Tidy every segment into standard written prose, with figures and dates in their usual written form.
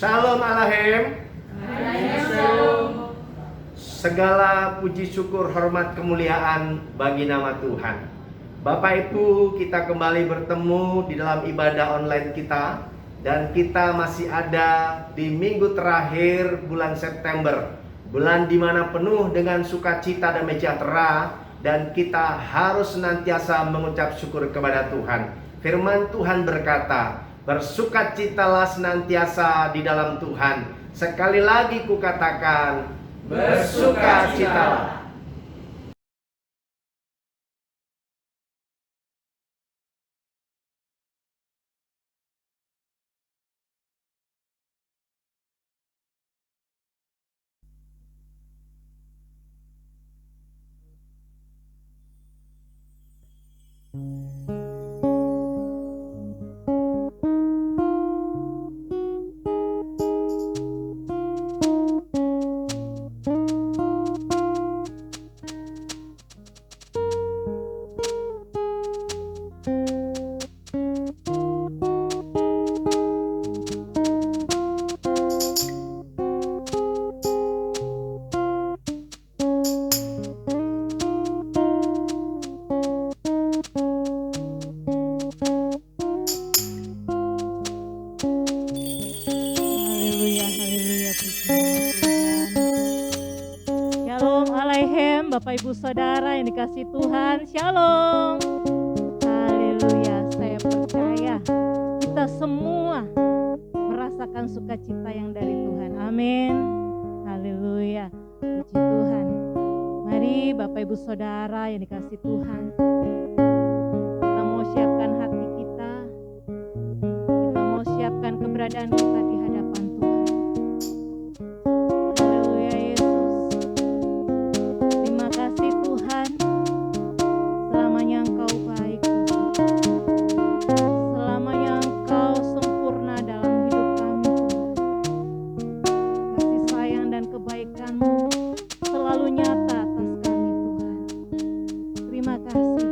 Shalom Alahem. Shalom. Segala puji syukur hormat kemuliaan bagi nama Tuhan. Bapak Ibu, kita kembali bertemu di dalam ibadah online kita. Dan kita masih ada di minggu terakhir bulan September, bulan dimana penuh dengan sukacita dan sejahtera. Dan kita harus senantiasa mengucap syukur kepada Tuhan. Firman Tuhan berkata, bersukacitalah senantiasa di dalam Tuhan. Sekali lagi kukatakan, bersukacitalah. Bapak Ibu Saudara yang dikasihi Tuhan, Shalom. Haleluya, saya percaya kita semua merasakan sukacita yang dari Tuhan. Amin. Haleluya, puji Tuhan. Mari Bapak Ibu Saudara yang dikasihi Tuhan, kita mau siapkan hati kita, kita mau siapkan keberadaan kita di hadapan Tuhan. Selalu nyata atas kami Tuhan. Terima kasih.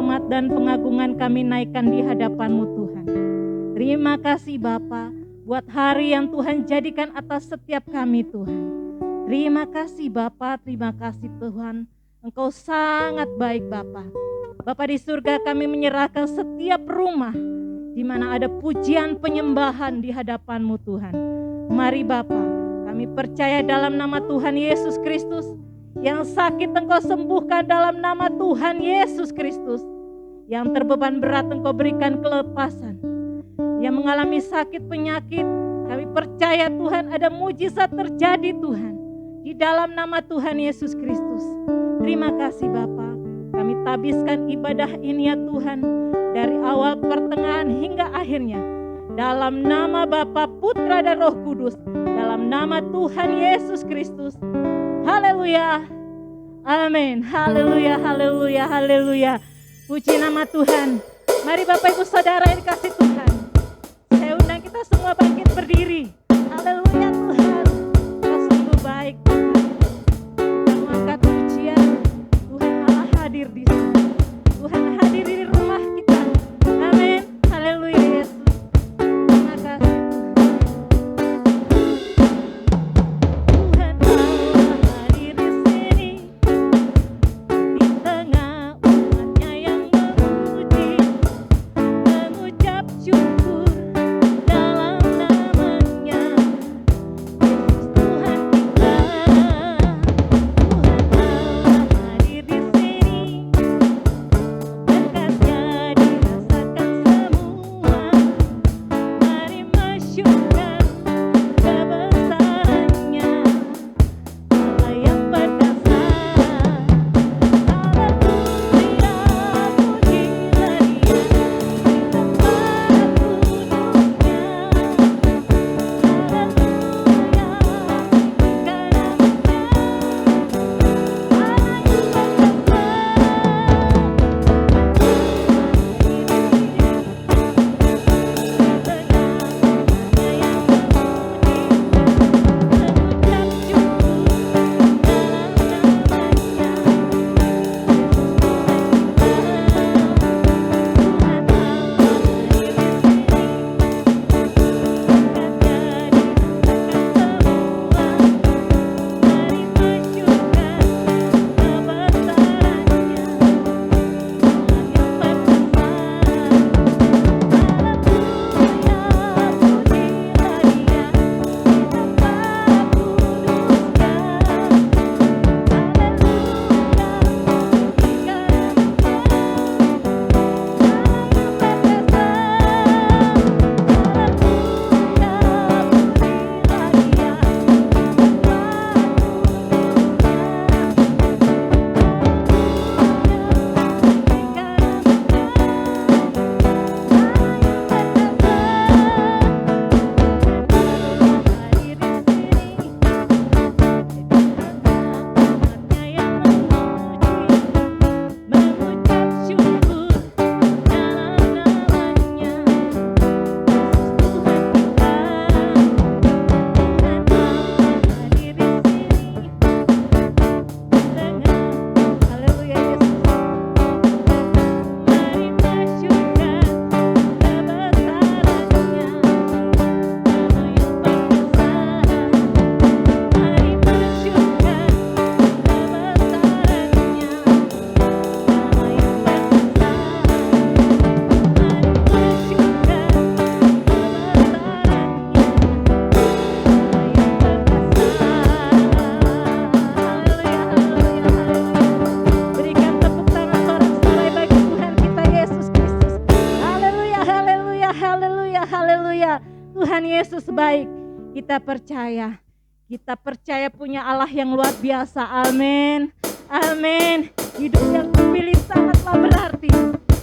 hormat dan pengagungan kami naikkan di hadapan-Mu Tuhan. Terima kasih Bapa buat hari yang Tuhan jadikan atas setiap kami Tuhan. Terima kasih Bapa, terima kasih Tuhan. Engkau sangat baik Bapa. Bapa di surga, kami menyerahkan setiap rumah di mana ada pujian penyembahan di hadapan-Mu Tuhan. Mari Bapa, kami percaya dalam nama Tuhan Yesus Kristus. Yang sakit Engkau sembuhkan dalam nama Tuhan Yesus Kristus. Yang terbeban berat Engkau berikan kelepasan. Yang mengalami sakit penyakit, kami percaya Tuhan ada mujizat terjadi Tuhan. Di dalam nama Tuhan Yesus Kristus. Terima kasih Bapa. Kami tabiskan ibadah ini ya Tuhan. Dari awal pertengahan hingga akhirnya. Dalam nama Bapa, Putra dan Roh Kudus. Dalam nama Tuhan Yesus Kristus. Haleluya. Amin. Haleluya, haleluya, haleluya. Puji nama Tuhan. Mari Bapak Ibu Saudara yang dikasih Tuhan. Saya undang kita semua bangkit berdiri. Haleluya Tuhan. Kau sungguh baik Tuhan. Kita mengangkat pujian. Tuhan Allah hadir di sini. Tuhan hadir di rumah kita. Amin. Haleluya Yesus. Terima kasih Tuhan. Tuhan Allah hadir di sini. Di tengah umatnya yang memuji, mengucap syukur dalam namanya. Yesus Tuhan kita. Tuhan Allah hadir di sini. Berkatnya dirasakan semua. Mari masyurkan kebesarannya. Allah yang perkasa. Haleluya, pujilah Dia di tempat duduknya. Berikan tepuk tangan sorak-sorai bagi Tuhan kita Yesus Kristus. Haleluya, haleluya, haleluya, haleluya. Tuhan Yesus baik. Kita percaya punya Allah yang luar biasa. Amin. Amin. Hidup yang kupilih sangatlah berarti.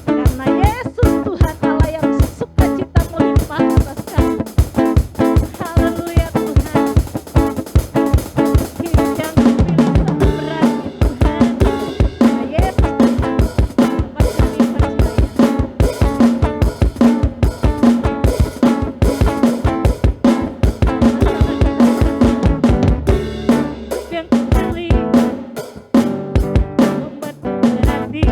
Karena Yesus Tuhan Allah yang sukacita melimpah atas kami. Haleluya Tuhan. Hidup yang kupilih sangat berarti Tuhan. Karena Yesus Tuhan dapat kami percaya. Yang kupilih membuatku berarti.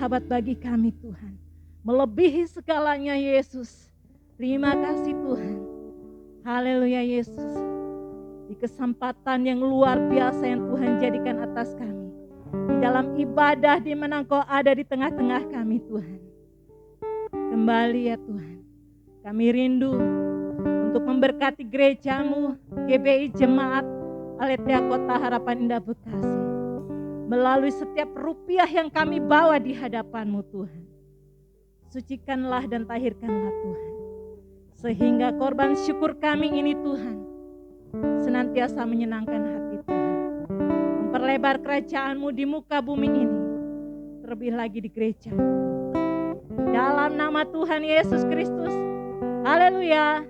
sahabat bagi kami Tuhan. Melebihi segalanya Yesus. Terima kasih Tuhan. Haleluya Yesus. Di kesempatan yang luar biasa yang Tuhan jadikan atas kami. Di dalam ibadah di mana Engkau ada di tengah-tengah kami Tuhan. Kembali ya Tuhan. Kami rindu untuk memberkati gereja-Mu, GBI Jemaat Aletheia Kota Harapan Indah Bekasi. Melalui setiap rupiah yang kami bawa di hadapan-Mu Tuhan. Sucikanlah dan tahirkanlah Tuhan. Sehingga korban syukur kami ini Tuhan senantiasa menyenangkan hati Tuhan. Memperlebar kerajaan-Mu di muka bumi ini. Terlebih lagi di gereja. Dalam nama Tuhan Yesus Kristus. Haleluya.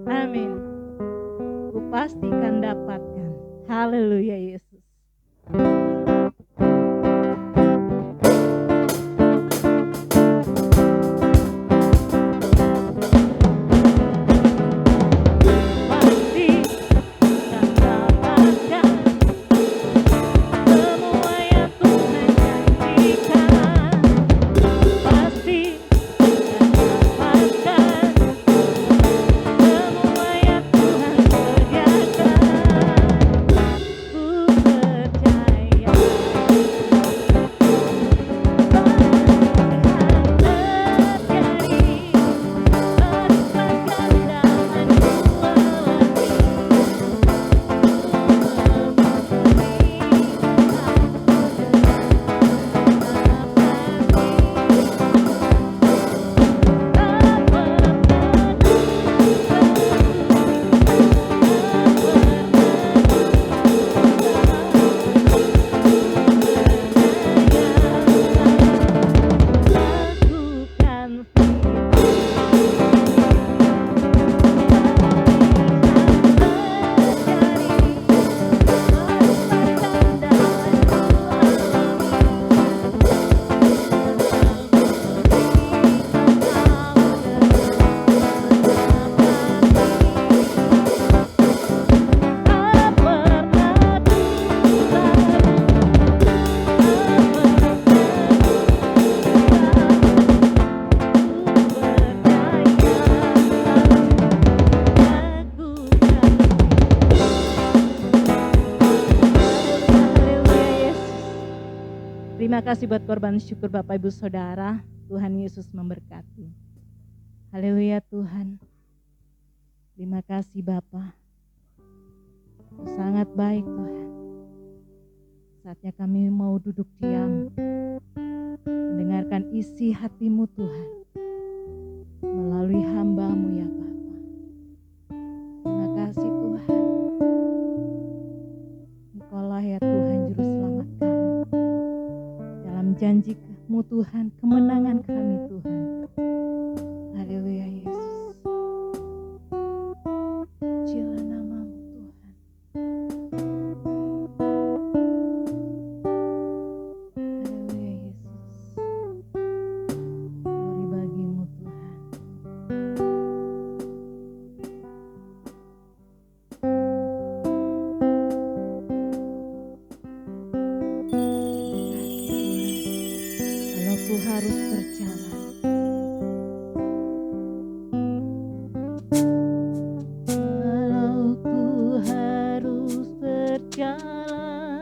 Amin. Ku pastikan dapatkan. Haleluya Yesus. Terima kasih buat korban syukur Bapak Ibu Saudara. Tuhan Yesus memberkati. Haleluya Tuhan. Terima kasih Bapa. Sangat baik Tuhan. Saatnya kami mau duduk diam. Mendengarkan isi hati-Mu Tuhan. Melalui hamba-Mu ya Bapa. Terima kasih Tuhan. Engkaulah ya Tuhan Juru Selamat kami. Dalam janji-Mu Tuhan, kemenangan kami Tuhan. Haleluya Yesus. Pujilah nama-Mu Tuhan. Haleluya Yesus. Glory bagi-Mu Tuhan. Ku harus berjalan. Walau ku harus berjalan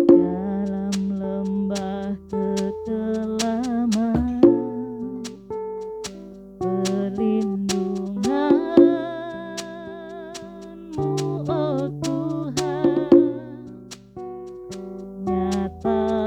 dalam lembah kekelaman, perlindungan-Mu, oh Tuhan, nyata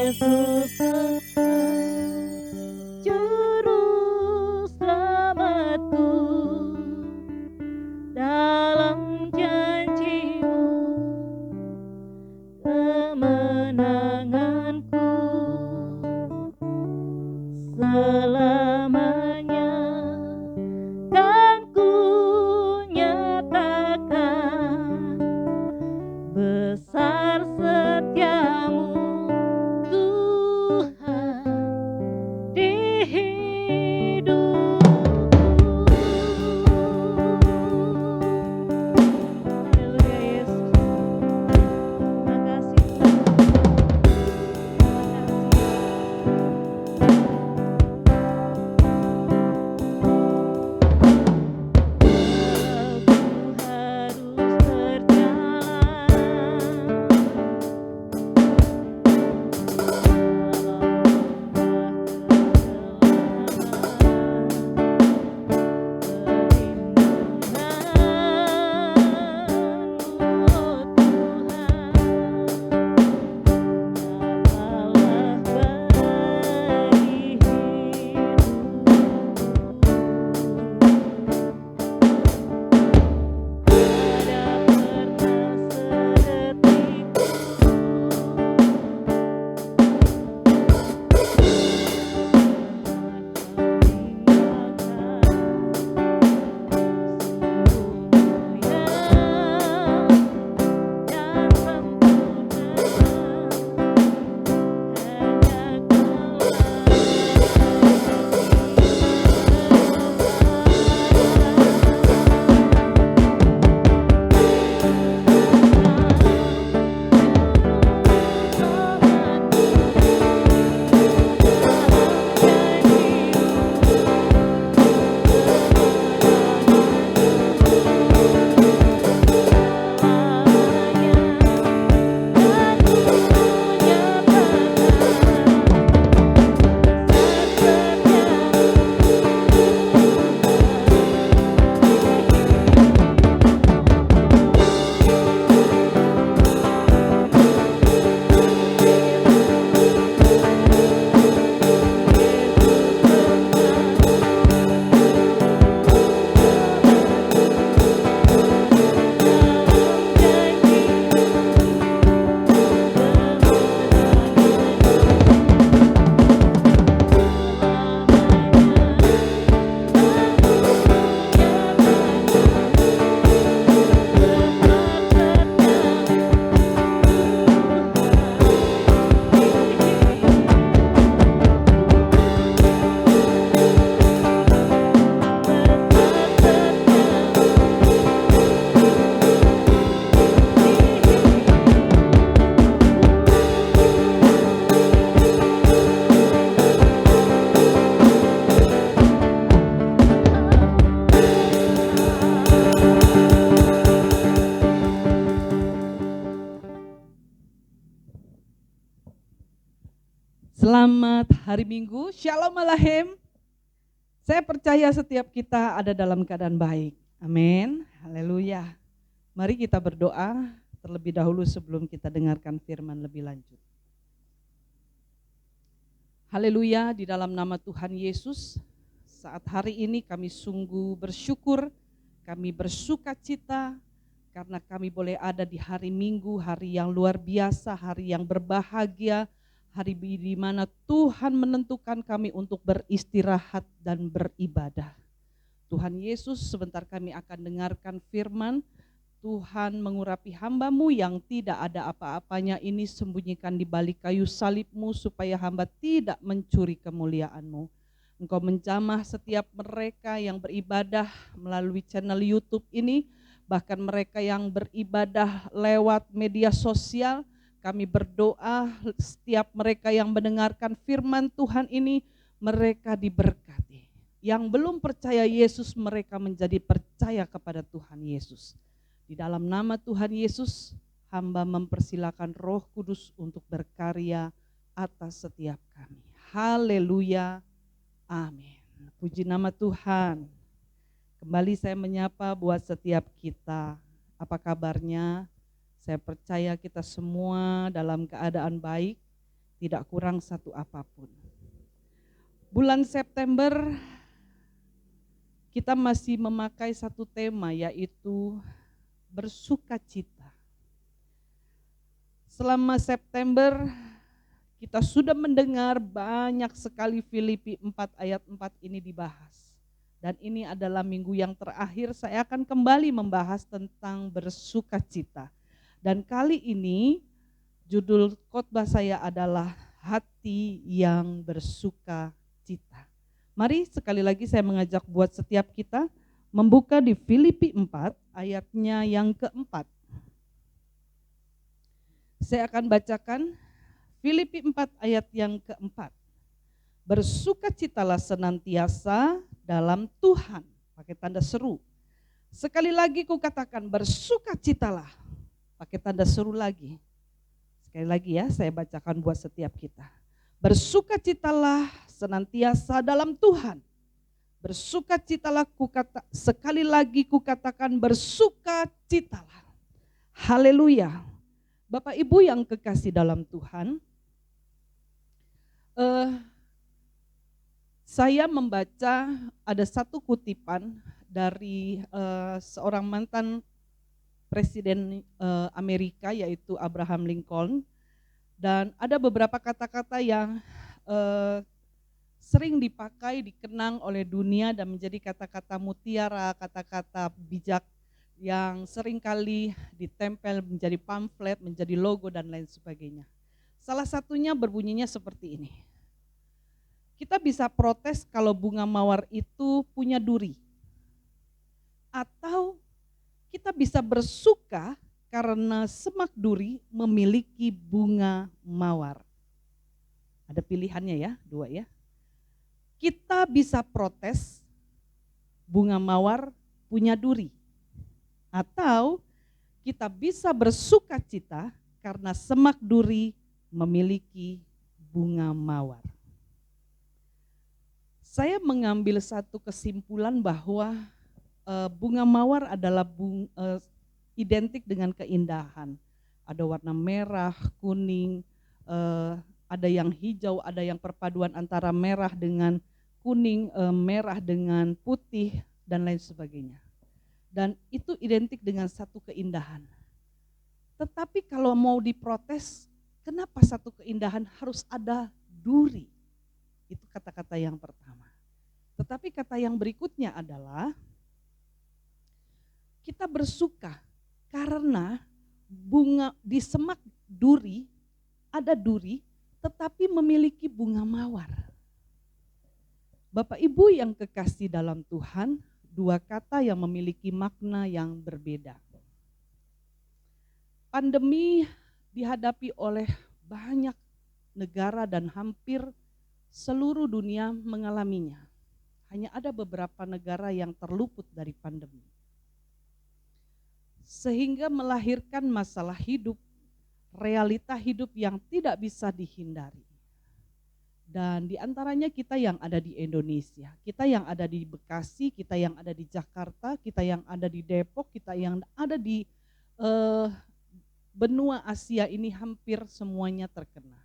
Yesus Juru Selamatku, dalam janji-Mu kemenanganku selamanya, kan ku nyatakan besar setiamu Tuhan di hidupku. Haleluya Yesus. Terima kasih Tuhan. Aku harus Selamat hari Minggu, Shalom Alaikum. Saya percaya setiap kita ada dalam keadaan baik. Amin, haleluya. Mari kita berdoa terlebih dahulu sebelum kita dengarkan firman lebih lanjut. Haleluya, di dalam nama Tuhan Yesus, saat hari ini kami sungguh bersyukur, kami bersuka cita karena kami boleh ada di hari Minggu, hari yang luar biasa, hari yang berbahagia, hari di mana Tuhan menentukan kami untuk beristirahat dan beribadah. Tuhan Yesus, sebentar kami akan dengarkan firman. Tuhan mengurapi hamba-Mu yang tidak ada apa-apanya ini, sembunyikan di balik kayu salib-Mu supaya hamba tidak mencuri kemuliaan-Mu. Engkau menjamah setiap mereka yang beribadah melalui channel YouTube ini, bahkan mereka yang beribadah lewat media sosial. Kami berdoa setiap mereka yang mendengarkan firman Tuhan ini, mereka diberkati. Yang belum percaya Yesus, mereka menjadi percaya kepada Tuhan Yesus. Di dalam nama Tuhan Yesus, hamba mempersilakan Roh Kudus untuk berkarya atas setiap kami. Haleluya, amin. Puji nama Tuhan. Kembali saya menyapa buat setiap kita. Apa kabarnya? Saya percaya kita semua dalam keadaan baik. tidak kurang satu apapun. Bulan September kita masih memakai satu tema, yaitu bersukacita. Selama September kita sudah mendengar banyak sekali Filipi 4 ayat 4 ini dibahas. Dan ini adalah minggu yang terakhir saya akan kembali membahas tentang bersukacita. Dan kali ini judul khotbah saya adalah hati yang bersukacita. Mari sekali lagi saya mengajak buat setiap kita membuka di Filipi 4 ayatnya yang keempat. Saya akan bacakan Filipi 4 ayat yang keempat. Bersukacitalah senantiasa dalam Tuhan. Pakai tanda seru. Sekali lagi kukatakan bersukacitalah. Pakai tanda seru lagi. Sekali lagi ya, saya bacakan buat setiap kita. Bersukacitalah senantiasa dalam Tuhan. Bersukacitalah sekali lagi kukatakan bersukacitalah. Haleluya. Bapak Ibu yang kekasih dalam Tuhan, saya membaca ada satu kutipan dari seorang mantan Presiden Amerika, yaitu Abraham Lincoln, dan ada beberapa kata-kata yang sering dipakai, dikenang oleh dunia dan menjadi kata-kata mutiara, kata-kata bijak yang seringkali ditempel menjadi pamflet, menjadi logo dan lain sebagainya. Salah satunya berbunyinya seperti ini. Kita bisa protes kalau bunga mawar itu punya duri. Atau kita bisa bersuka karena semak duri memiliki bunga mawar. Ada pilihannya ya, dua ya. Kita bisa protes bunga mawar punya duri. Atau kita bisa bersukacita karena semak duri memiliki bunga mawar. Saya mengambil satu kesimpulan bahwa bunga mawar adalah identik dengan keindahan. Ada warna merah, kuning, ada yang hijau, ada yang perpaduan antara merah dengan kuning, merah dengan putih, dan lain sebagainya. Dan itu identik dengan satu keindahan. Tetapi kalau mau diprotes, kenapa satu keindahan harus ada duri? Itu kata-kata yang pertama. Tetapi kata yang berikutnya adalah kita bersuka karena bunga di semak duri, ada duri tetapi memiliki bunga mawar. Bapak Ibu yang kekasih dalam Tuhan, dua kata yang memiliki makna yang berbeda. Pandemi dihadapi oleh banyak negara dan hampir seluruh dunia mengalaminya. Hanya ada beberapa negara yang terluput dari pandemi. Sehingga melahirkan masalah hidup, realita hidup yang tidak bisa dihindari. Dan diantaranya kita yang ada di Indonesia, kita yang ada di Bekasi, kita yang ada di Jakarta, kita yang ada di Depok, kita yang ada di benua Asia ini hampir semuanya terkena.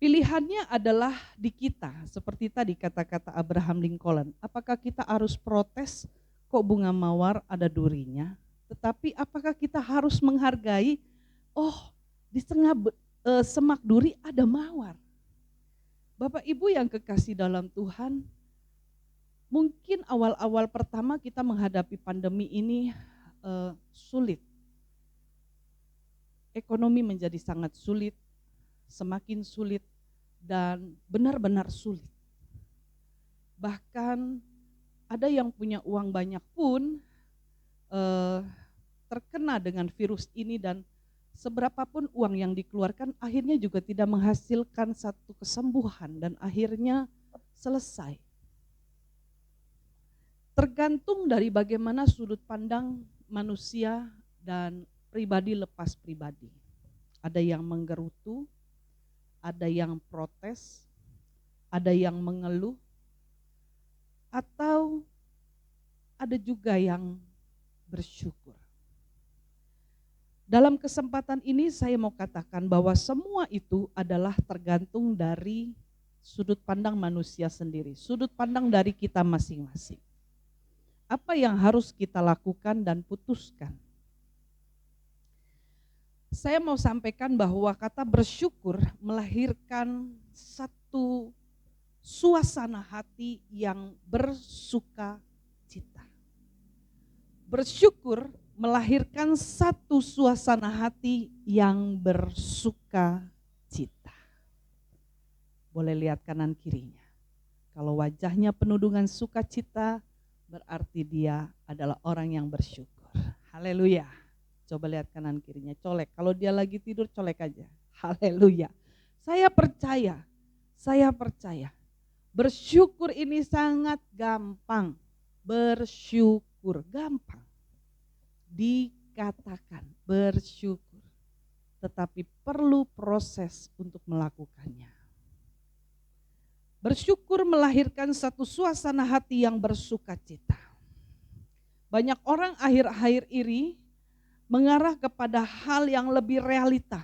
Pilihannya adalah di kita, seperti tadi kata-kata Abraham Lincoln. Apakah kita harus protes, kok bunga mawar ada durinya? Tetapi apakah kita harus menghargai, di tengah semak duri ada mawar. Bapak Ibu yang kekasih dalam Tuhan, mungkin awal-awal pertama kita menghadapi pandemi ini sulit. Ekonomi menjadi sangat sulit, semakin sulit, dan benar-benar sulit. Bahkan ada yang punya uang banyak pun terkena dengan virus ini, dan seberapapun uang yang dikeluarkan akhirnya juga tidak menghasilkan satu kesembuhan dan akhirnya selesai. Tergantung dari bagaimana sudut pandang manusia dan pribadi lepas pribadi. Ada yang menggerutu, ada yang protes, ada yang mengeluh, atau ada juga yang bersyukur. Dalam kesempatan ini saya mau katakan bahwa semua itu adalah tergantung dari sudut pandang manusia sendiri, sudut pandang dari kita masing-masing. Apa yang harus kita lakukan dan putuskan? Saya mau sampaikan bahwa kata bersyukur melahirkan satu suasana hati yang bersuka cita. Bersyukur melahirkan satu suasana hati yang bersuka cita. Boleh lihat kanan kirinya. Kalau wajahnya penuh dengan sukacita, berarti dia adalah orang yang bersyukur. Haleluya. Coba lihat kanan kirinya, colek. Kalau dia lagi tidur, colek aja. Haleluya. Saya percaya. Bersyukur ini sangat gampang. Bersyukur, gampang. Dikatakan bersyukur, tetapi perlu proses untuk melakukannya. Bersyukur melahirkan satu suasana hati yang bersukacita. Banyak orang akhir-akhir ini mengarah kepada hal yang lebih realita,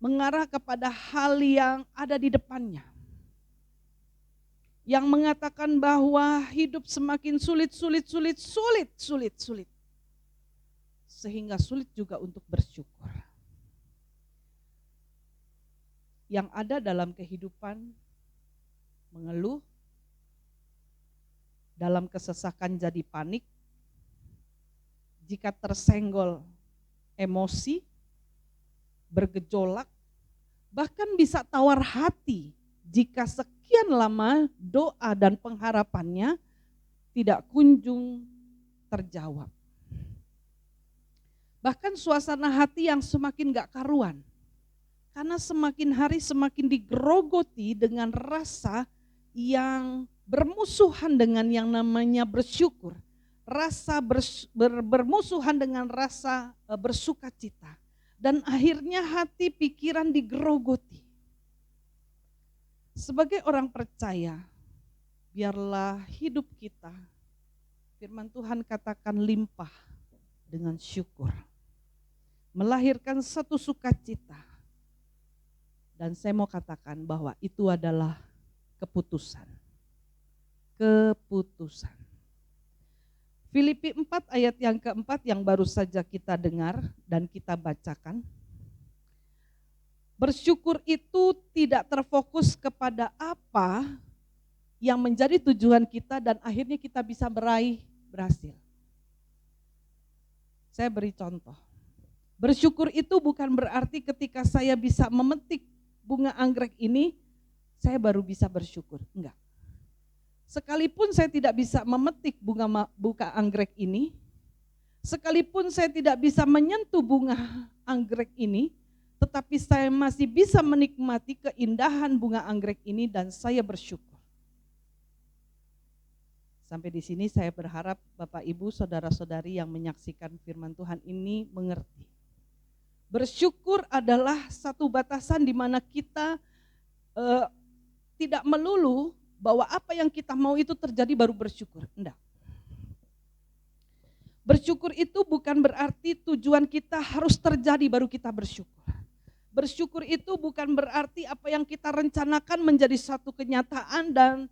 mengarah kepada hal yang ada di depannya, yang mengatakan bahwa hidup semakin sulit, sehingga sulit juga untuk bersyukur. Yang ada dalam kehidupan mengeluh, dalam kesesakan jadi panik, jika tersenggol emosi, bergejolak, bahkan bisa tawar hati jika sekian lama doa dan pengharapannya tidak kunjung terjawab. Bahkan suasana hati yang semakin gak karuan, karena semakin hari semakin digerogoti dengan rasa yang bermusuhan dengan yang namanya bersyukur. Rasa bermusuhan dengan rasa bersukacita. Dan akhirnya hati pikiran digerogoti. Sebagai orang percaya, biarlah hidup kita, firman Tuhan katakan limpah dengan syukur. Melahirkan satu sukacita. Dan saya mau katakan bahwa itu adalah keputusan. Keputusan. Filipi 4 ayat yang keempat yang baru saja kita dengar dan kita bacakan. Bersyukur itu tidak terfokus kepada apa yang menjadi tujuan kita dan akhirnya kita bisa berhasil. Saya beri contoh. Bersyukur itu bukan berarti ketika saya bisa memetik bunga anggrek ini, saya baru bisa bersyukur. Enggak. Sekalipun saya tidak bisa memetik bunga anggrek ini, sekalipun saya tidak bisa menyentuh bunga anggrek ini, tetapi saya masih bisa menikmati keindahan bunga anggrek ini dan saya bersyukur. Sampai di sini saya berharap Bapak Ibu saudara-saudari yang menyaksikan firman Tuhan ini mengerti. Bersyukur adalah satu batasan di mana kita tidak melulu bahwa apa yang kita mau itu terjadi baru bersyukur. Enggak. Bersyukur itu bukan berarti tujuan kita harus terjadi baru kita bersyukur. Bersyukur itu bukan berarti apa yang kita rencanakan menjadi satu kenyataan dan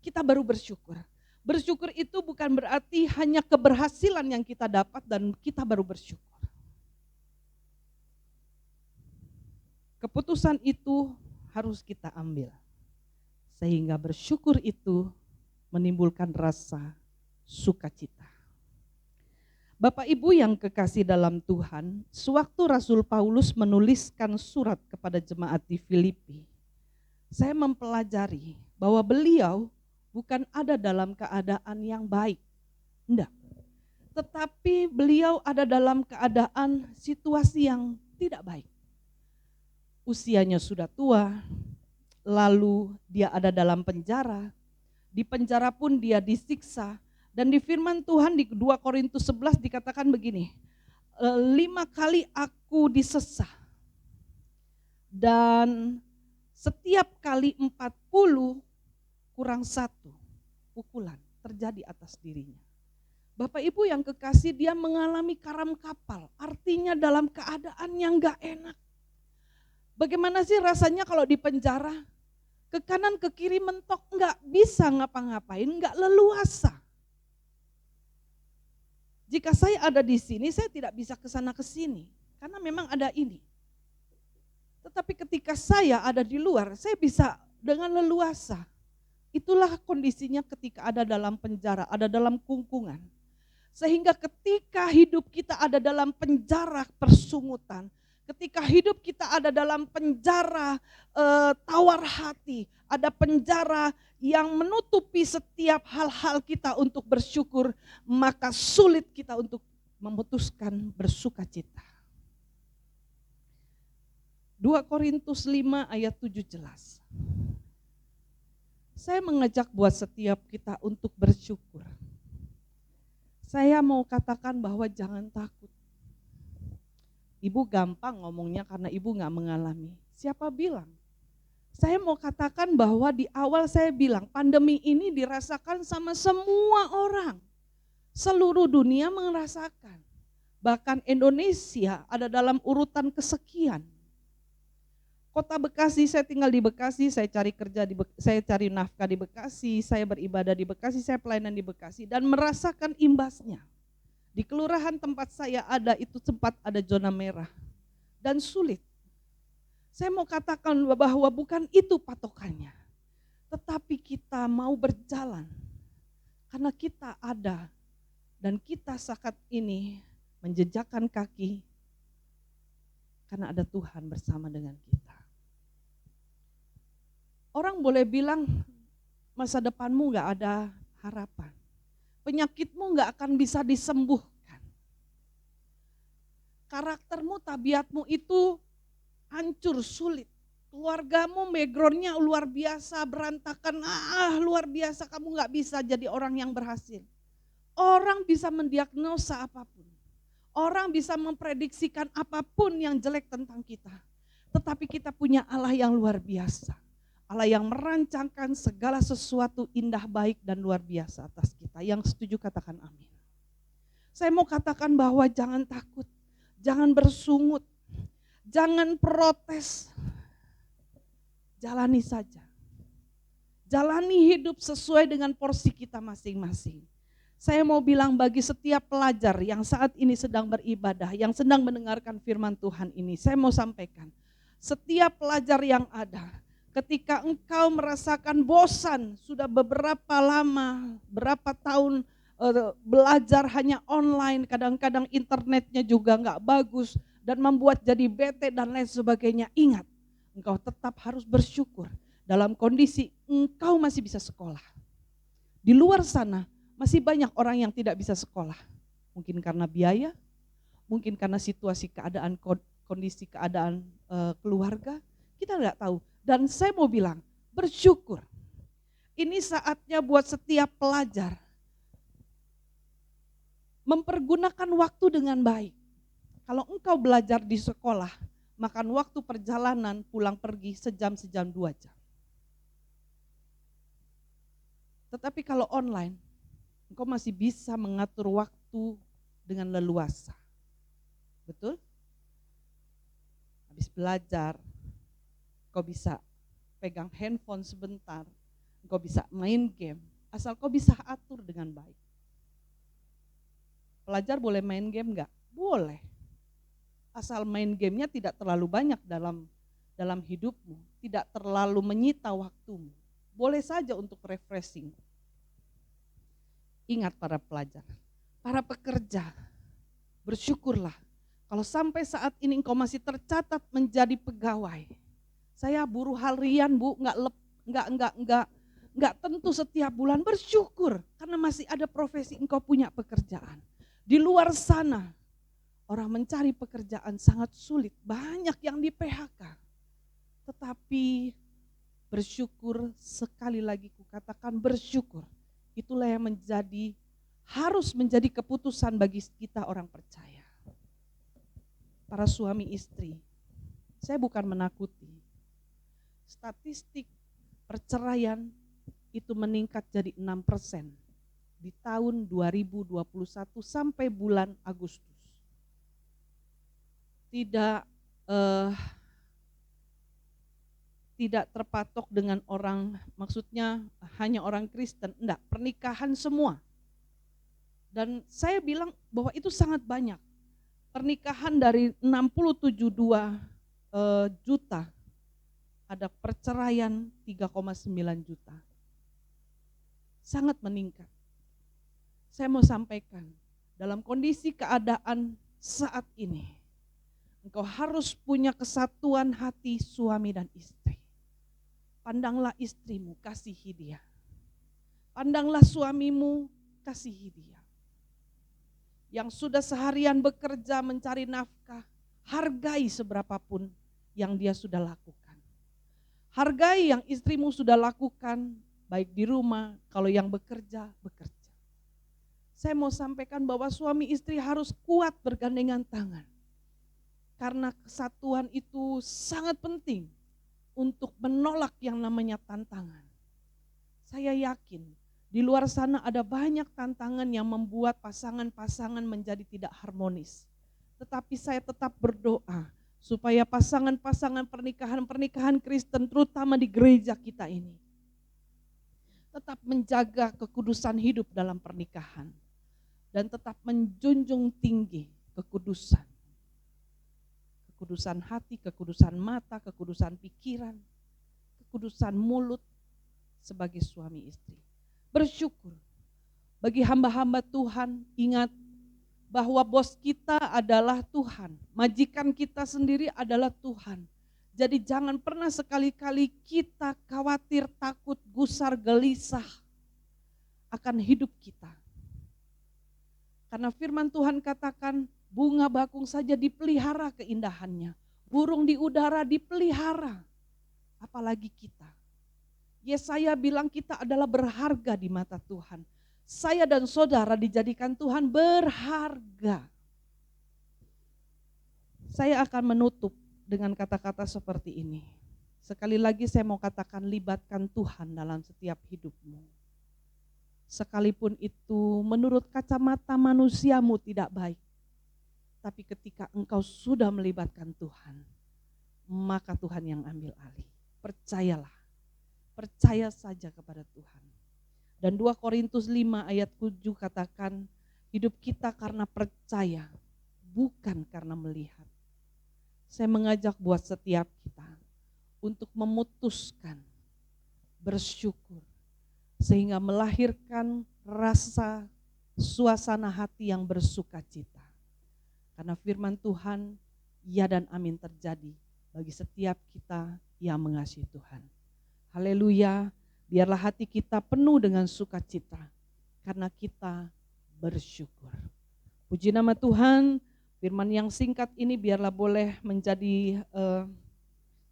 kita baru bersyukur. Bersyukur itu bukan berarti hanya keberhasilan yang kita dapat dan kita baru bersyukur. Keputusan itu harus kita ambil. Sehingga bersyukur itu menimbulkan rasa sukacita. Bapak Ibu yang kekasih dalam Tuhan, sewaktu Rasul Paulus menuliskan surat kepada jemaat di Filipi, saya mempelajari bahwa beliau bukan ada dalam keadaan yang baik. Enggak. Tetapi beliau ada dalam keadaan situasi yang tidak baik. Usianya sudah tua, lalu dia ada dalam penjara, di penjara pun dia disiksa, dan di firman Tuhan di 2 Korintus 11 dikatakan begini, 5 kali aku disesah, dan setiap kali 40 kurang 1 pukulan terjadi atas dirinya. Bapak Ibu yang kekasih, dia mengalami karam kapal, artinya dalam keadaan yang gak enak. Bagaimana sih rasanya kalau di penjara? Ke kanan ke kiri mentok, gak bisa ngapa-ngapain, gak leluasa. Jika saya ada di sini, saya tidak bisa ke sana ke sini, karena memang ada ini. Tetapi ketika saya ada di luar, saya bisa dengan leluasa. Itulah kondisinya ketika ada dalam penjara, ada dalam kungkungan. Sehingga ketika hidup kita ada dalam penjara persungutan, ketika hidup kita ada dalam penjara tawar hati, ada penjara yang menutupi setiap hal-hal kita untuk bersyukur, maka sulit kita untuk memutuskan bersukacita. 2 Korintus 5 ayat 7 jelas. Saya mengajak buat setiap kita untuk bersyukur. Saya mau katakan bahwa jangan takut. Ibu gampang ngomongnya karena ibu gak mengalami. Siapa bilang? Saya mau katakan bahwa di awal saya bilang pandemi ini dirasakan sama semua orang. Seluruh dunia merasakan. Bahkan Indonesia ada dalam urutan kesekian. Kota Bekasi, saya tinggal di Bekasi, saya cari kerja saya cari nafkah di Bekasi, saya beribadah di Bekasi, saya pelayanan di Bekasi dan merasakan imbasnya. Di kelurahan tempat saya ada itu sempat ada zona merah dan sulit. Saya mau katakan bahwa bukan itu patokannya, tetapi kita mau berjalan karena kita ada dan kita saat ini menjejakkan kaki karena ada Tuhan bersama dengan kita. Orang boleh bilang masa depanmu gak ada harapan. Penyakitmu gak akan bisa disembuhkan. Karaktermu, tabiatmu itu hancur, sulit. Keluargamu backgroundnya luar biasa, berantakan, luar biasa, kamu gak bisa jadi orang yang berhasil. Orang bisa mendiagnosa apapun. Orang bisa memprediksikan apapun yang jelek tentang kita. Tetapi kita punya Allah yang luar biasa. Allah yang merancangkan segala sesuatu indah, baik, dan luar biasa atas kita. Yang setuju katakan amin. Saya mau katakan bahwa jangan takut, jangan bersungut, jangan protes. Jalani saja. Jalani hidup sesuai dengan porsi kita masing-masing. Saya mau bilang bagi setiap pelajar yang saat ini sedang beribadah, yang sedang mendengarkan firman Tuhan ini, saya mau sampaikan. Setiap pelajar yang ada, ketika engkau merasakan bosan, sudah beberapa lama, berapa tahun belajar hanya online, kadang-kadang internetnya juga enggak bagus, dan membuat jadi bete dan lain sebagainya. Ingat, engkau tetap harus bersyukur dalam kondisi engkau masih bisa sekolah. Di luar sana masih banyak orang yang tidak bisa sekolah. Mungkin karena biaya, mungkin karena situasi keadaan, kondisi keadaan keluarga, kita enggak tahu. Dan saya mau bilang, bersyukur. Ini saatnya buat setiap pelajar mempergunakan waktu dengan baik. Kalau engkau belajar di sekolah, makan waktu perjalanan pulang pergi sejam, 2 jam. Tetapi kalau online, engkau masih bisa mengatur waktu dengan leluasa. Betul? Habis belajar, kau bisa pegang handphone sebentar, kau bisa main game, asal kau bisa atur dengan baik. Pelajar boleh main game enggak? Boleh. Asal main gamenya tidak terlalu banyak dalam hidupmu, tidak terlalu menyita waktumu. Boleh saja untuk refreshing. Ingat para pelajar, para pekerja, bersyukurlah kalau sampai saat ini engkau masih tercatat menjadi pegawai. Saya buruh harian Bu, enggak tentu setiap bulan, bersyukur karena masih ada profesi engkau punya pekerjaan. Di luar sana orang mencari pekerjaan sangat sulit, banyak yang di PHK. Tetapi bersyukur, sekali lagi kukatakan bersyukur. Itulah yang harus menjadi keputusan bagi kita orang percaya. Para suami istri, saya bukan menakuti. Statistik perceraian itu meningkat jadi 6% di tahun 2021 sampai bulan Agustus. Tidak terpatok dengan orang, maksudnya hanya orang Kristen, enggak, pernikahan semua. Dan saya bilang bahwa itu sangat banyak. Pernikahan dari 67,2 juta, ada perceraian 3,9 juta. Sangat meningkat. Saya mau sampaikan, dalam kondisi keadaan saat ini, engkau harus punya kesatuan hati suami dan istri. Pandanglah istrimu, kasihi dia. Pandanglah suamimu, kasihi dia. Yang sudah seharian bekerja mencari nafkah, hargai seberapapun yang dia sudah lakukan. Hargai yang istrimu sudah lakukan, baik di rumah, kalau yang bekerja, bekerja. Saya mau sampaikan bahwa suami istri harus kuat bergandengan tangan. Karena kesatuan itu sangat penting untuk menolak yang namanya tantangan. Saya yakin di luar sana ada banyak tantangan yang membuat pasangan-pasangan menjadi tidak harmonis. Tetapi saya tetap berdoa supaya pasangan-pasangan pernikahan Kristen terutama di gereja kita ini tetap menjaga kekudusan hidup dalam pernikahan dan tetap menjunjung tinggi kekudusan. Kekudusan hati, kekudusan mata, kekudusan pikiran, kekudusan mulut sebagai suami istri. Bersyukur bagi hamba-hamba Tuhan, ingat bahwa bos kita adalah Tuhan, majikan kita sendiri adalah Tuhan. Jadi jangan pernah sekali-kali kita khawatir, takut, gusar, gelisah akan hidup kita. Karena firman Tuhan katakan bunga bakung saja dipelihara keindahannya, burung di udara dipelihara, apalagi kita. Yesaya bilang kita adalah berharga di mata Tuhan. Saya dan saudara dijadikan Tuhan berharga. Saya akan menutup dengan kata-kata seperti ini. Sekali lagi saya mau katakan, libatkan Tuhan dalam setiap hidupmu. Sekalipun itu menurut kacamata manusiamu tidak baik. Tapi ketika engkau sudah melibatkan Tuhan, maka Tuhan yang ambil alih. Percayalah. Percaya saja kepada Tuhan. Dan 2 Korintus 5 ayat 7 katakan, hidup kita karena percaya, bukan karena melihat. Saya mengajak buat setiap kita untuk memutuskan bersyukur, sehingga melahirkan rasa suasana hati yang bersuka cita. Karena firman Tuhan, ya dan amin terjadi bagi setiap kita yang mengasihi Tuhan. Haleluya, biarlah hati kita penuh dengan sukacita karena kita bersyukur. Puji nama Tuhan, firman yang singkat ini biarlah boleh menjadi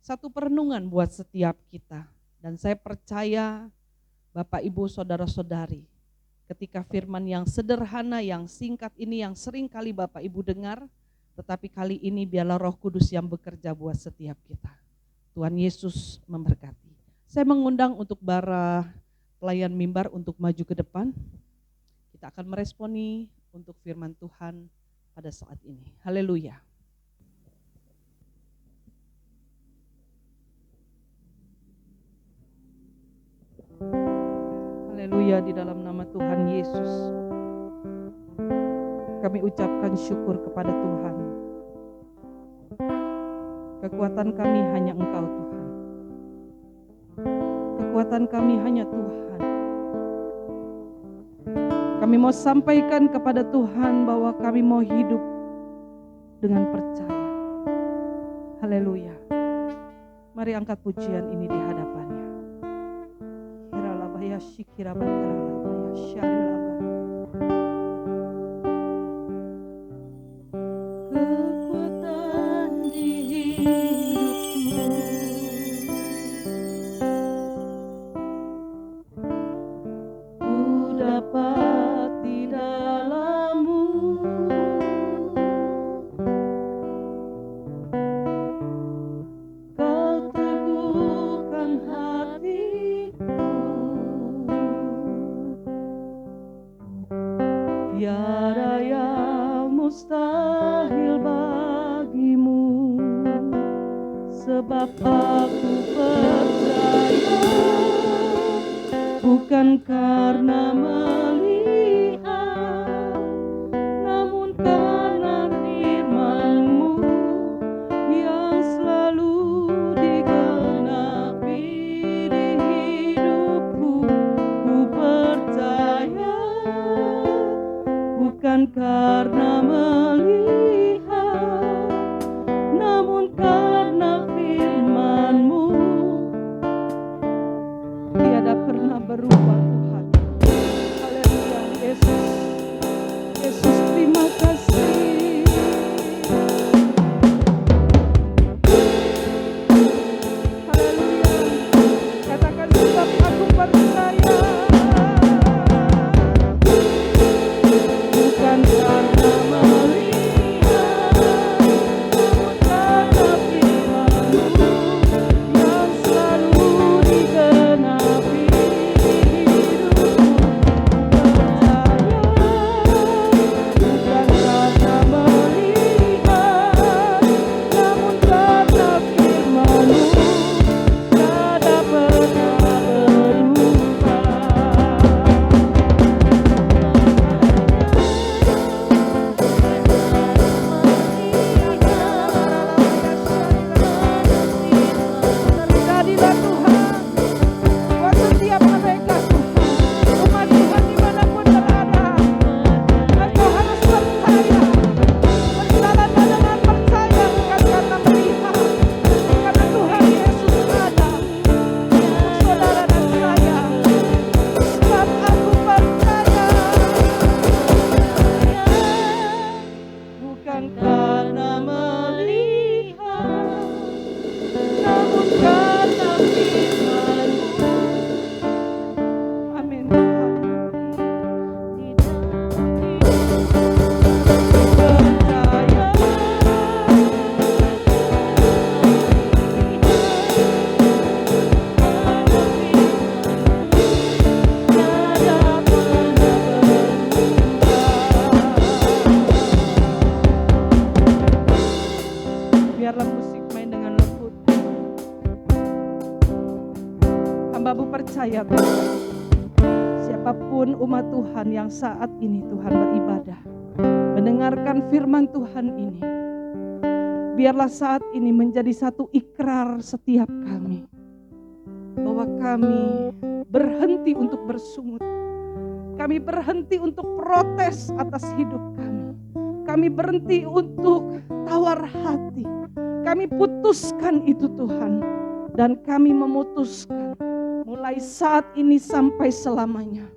satu perenungan buat setiap kita. Dan saya percaya Bapak Ibu Saudara-saudari, ketika firman yang sederhana, yang singkat ini yang sering kali Bapak Ibu dengar, tetapi kali ini biarlah Roh Kudus yang bekerja buat setiap kita. Tuhan Yesus memberkati. Saya mengundang untuk para pelayan mimbar untuk maju ke depan. Kita akan meresponi untuk firman Tuhan pada saat ini. Haleluya. Haleluya, di dalam nama Tuhan Yesus. Kami ucapkan syukur kepada Tuhan. Kekuatan kami hanya Engkau Tuhan. Kekuatan kami hanya Tuhan. Kami mau sampaikan kepada Tuhan bahwa kami mau hidup dengan percaya. Haleluya. Mari angkat pujian ini di hadapannya. Hiralabaya syikirabataralabaya syarilabaya. Kekuatan di hidupmu ku dapat di dalammu. Kau teguhkan hatiku. sebab aku percaya, bukan karena melihat, namun karena firman-Mu yang selalu digenapi di hidupku. Ku percaya, bukan karena melihat, namun karena firman-Mu tiada pernah berubah Tuhan. Haleluya Yesus. Yesus terima kasih. Haleluya. Katakan sebab aku percaya, bukan karena melihat, namun karena firman-Mu yang selalu digenapi di hidupku. Percaya, bukan karena melihat, namun karena firman-Mu tiada pernah berubah. Jadilah Tuhan buat setiap mereka Tuhan, umat Tuhan dimanapun berada. Engkau harus percaya, berjalan dengan percaya, bukan karena melihat, karena Tuhan Yesus ada untuk saudara dan saya. Sebab aku percaya, bukan karena melihat, namun karena firman-Mu. Amin Tuhan. Percaya, tiada pernah berubah. Biarlah musik main dengan lembut. Hamba-Mu percaya Tuhan, siapapun umat Tuhan yang saat ini Tuhan beribadah, mendengarkan firman Tuhan ini, biarlah saat ini menjadi satu ikrar setiap kami, bahwa kami berhenti untuk bersungut, kami berhenti untuk protes atas hidup kami, kami berhenti untuk tawar hati, kami putuskan itu Tuhan, dan kami memutuskan mulai saat ini sampai selamanya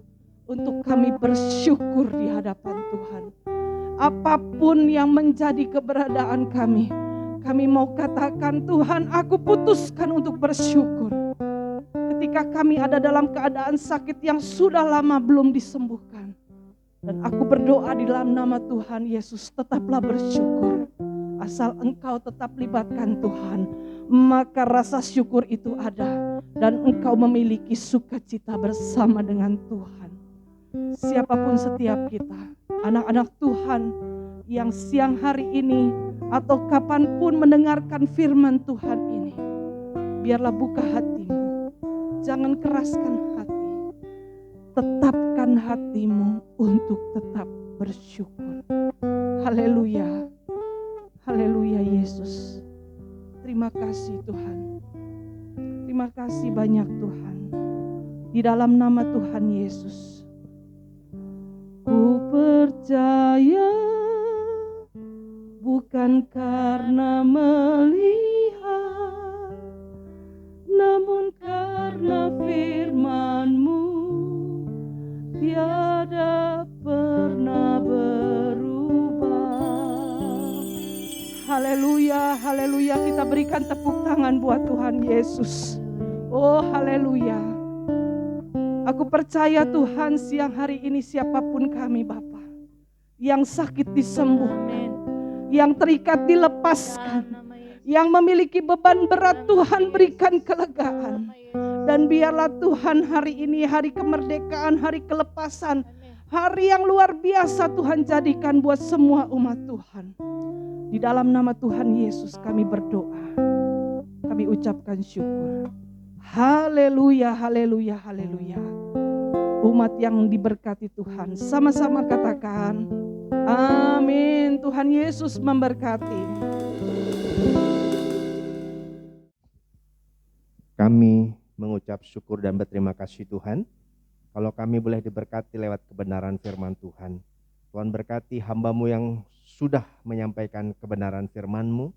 untuk kami bersyukur di hadapan Tuhan. Apapun yang menjadi keberadaan kami mau katakan, Tuhan, aku putuskan untuk bersyukur. Ketika kami ada dalam keadaan sakit yang sudah lama belum disembuhkan, dan aku berdoa di dalam nama Tuhan Yesus, tetaplah bersyukur. Asal Engkau tetap libatkan Tuhan, maka rasa syukur itu ada, dan engkau memiliki sukacita bersama dengan Tuhan. Siapapun setiap kita, anak-anak Tuhan yang siang hari ini atau kapanpun mendengarkan firman Tuhan ini, biarlah buka hatimu, jangan keraskan hati, tetapkan hatimu untuk tetap bersyukur. Haleluya, haleluya Yesus. Terima kasih Tuhan. Terima kasih banyak Tuhan. Di dalam nama Tuhan Yesus, ku percaya, bukan karena melihat, namun karena firman-Mu tiada pernah berubah. Haleluya, haleluya. Kita berikan tepuk tangan buat Tuhan Yesus. Oh haleluya. Aku percaya Tuhan, siang hari ini siapapun kami Bapa, yang sakit disembuhkan, yang terikat dilepaskan, yang memiliki beban berat Tuhan berikan kelegaan. Dan biarlah Tuhan hari ini hari kemerdekaan, hari kelepasan, hari yang luar biasa Tuhan jadikan buat semua umat Tuhan. Di dalam nama Tuhan Yesus kami berdoa. kami ucapkan syukur. Haleluya, haleluya, haleluya. Umat yang diberkati Tuhan, sama-sama katakan amin. Tuhan Yesus memberkati. Kami mengucap syukur dan berterima kasih Tuhan, kalau kami boleh diberkati lewat kebenaran firman Tuhan. Tuhan berkati hamba-Mu yang sudah menyampaikan kebenaran firman-Mu.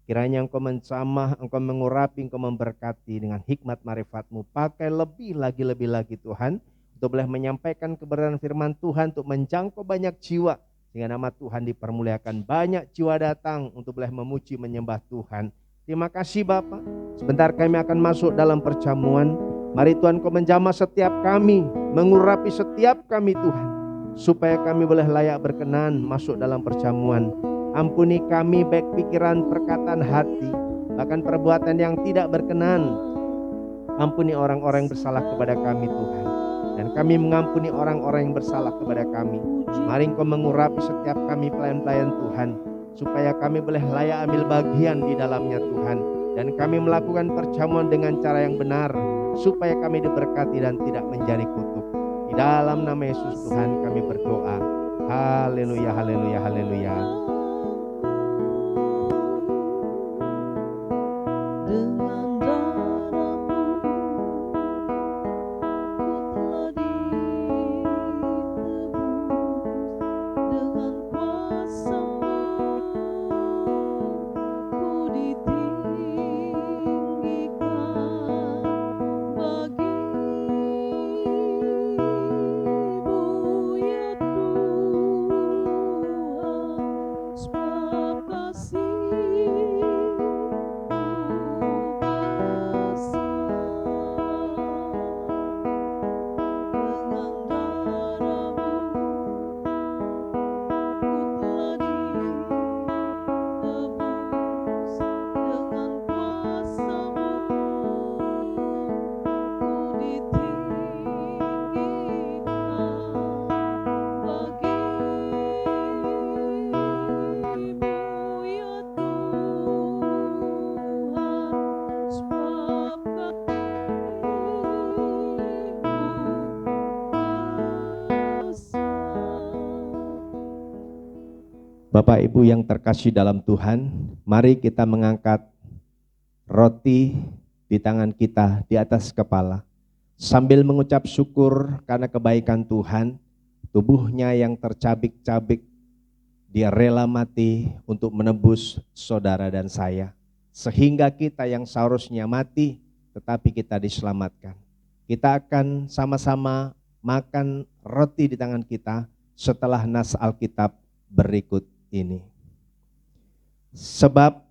Kiranya Engkau menjamah, Engkau mengurapi, Engkau memberkati dengan hikmat marifat-Mu. Pakai lebih lagi Tuhan, untuk boleh menyampaikan kebenaran firman Tuhan, untuk menjangkau banyak jiwa, sehingga nama Tuhan dipermuliakan. Banyak jiwa datang untuk boleh memuji menyembah Tuhan. Terima kasih Bapa. Sebentar kami akan masuk dalam perjamuan. Mari Tuhan Kau menjamah setiap kami, mengurapi setiap kami Tuhan, supaya kami boleh layak berkenan masuk dalam perjamuan. Ampuni kami baik pikiran, perkataan hati, bahkan perbuatan yang tidak berkenan. Ampuni orang-orang yang bersalah kepada kami Tuhan, dan kami mengampuni orang-orang yang bersalah kepada kami. Mari Engkau mengurapi setiap kami pelayan-pelayan Tuhan, supaya kami boleh layak ambil bagian di dalamnya Tuhan. Dan kami melakukan perjamuan dengan cara yang benar, supaya kami diberkati dan tidak menjadi kutuk. Di dalam nama Yesus Tuhan kami berdoa. Haleluya, haleluya, haleluya. Bapak Ibu yang terkasih dalam Tuhan, mari kita mengangkat roti di tangan kita di atas kepala, sambil mengucap syukur karena kebaikan Tuhan. Tubuhnya yang tercabik-cabik, Dia rela mati untuk menebus saudara dan saya, sehingga kita yang seharusnya mati, tetapi kita diselamatkan. Kita akan sama-sama makan roti di tangan kita setelah nas Alkitab berikut ini. Sebab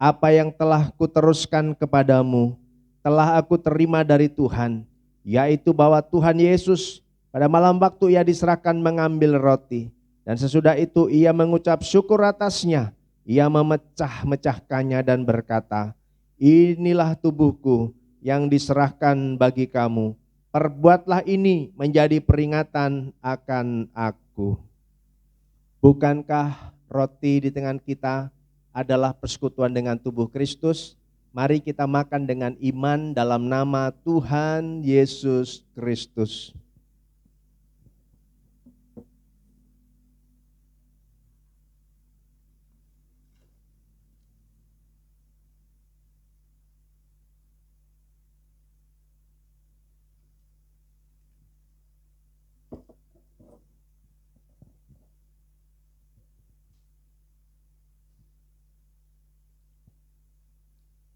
apa yang telah kuteruskan kepadamu telah aku terima dari Tuhan, yaitu bahwa Tuhan Yesus pada malam waktu Ia diserahkan mengambil roti, dan sesudah itu Ia mengucap syukur atasnya, Ia memecah-mecahkannya dan berkata, inilah tubuhku yang diserahkan bagi kamu, perbuatlah ini menjadi peringatan akan aku. Bukankah roti di tangan kita adalah persekutuan dengan tubuh Kristus? Mari kita makan dengan iman dalam nama Tuhan Yesus Kristus.